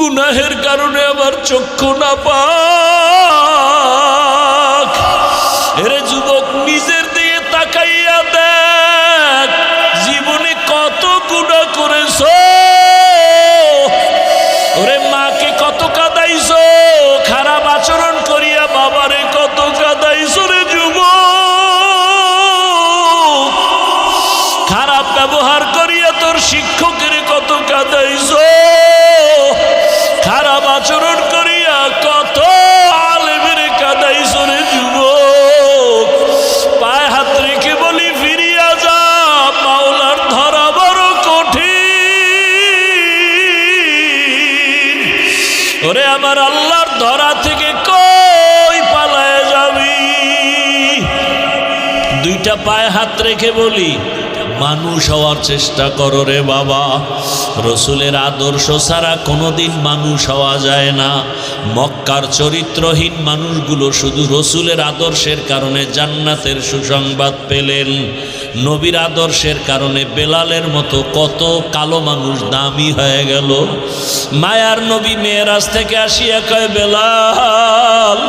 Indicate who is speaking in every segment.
Speaker 1: গুনাহের কারণে আমার চক্ষু না পাক। এরে যুবক, নিজের দিকে তাকাইয়া দেখ, জীবনে কত গুনাহ করেছো। ওরে মাকে কত কাঁদাইছো, খারাপ আচরণ করিয়া বাবারে কত কাঁদাইছো রে যুবক। খারাপ ব্যবহার করিয়া তোর শিক্ষকের কত কাঁদাইছো। খারাপ আচরণ করিয়া কত আলেমের কাঁদাইছো রে যুবক। পায়ে হাত রেখে বলি ফিরিয়া যা, মাওলার ধরা বড় কঠিন। ওরে আমার আল্লাহর ধরা থেকে কই পালায় যাবি। দুইটা পায়ে হাত রেখে বলি, মানুষ হওয়ার চেষ্টা করো রে বাবা। রসুলের আদর্শ ছাড়া কোনোদিন মানুষ হওয়া যায় না। মক্কার চরিত্রহীন মানুষগুলো শুধু রসুলের আদর্শের কারণে জান্নাতের সুসংবাদ পেলেন। নবীর আদর্শের কারণে বেলালের মতো কত কালো মানুষ দামি হয়ে গেল। মায়ার নবী মেয়েরাজ থেকে আসিয়া কয়, বেলাল,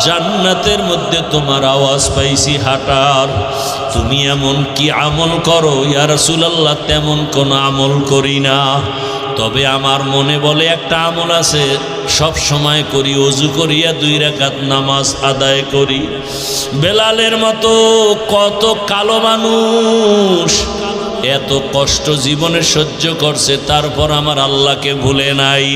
Speaker 1: জান্নাতের মধ্যে তোমার আওয়াজ পাইছি হাঁটার। তুমি এমন কি আমল করো? ইয়া রাসূলুল্লাহ, তেমন কোন আমল করি না, তবে আমার মনে বলে একটা আমল আছে, সব সময় করি, ওযু করিয়া 2 রাকাত নামাজ আদায় করি। বেলালের মতো কত কালো মানুষ এত কষ্ট জীবনে সহ্য করছে, তারপর আমার আল্লাহকে ভুলে নাই।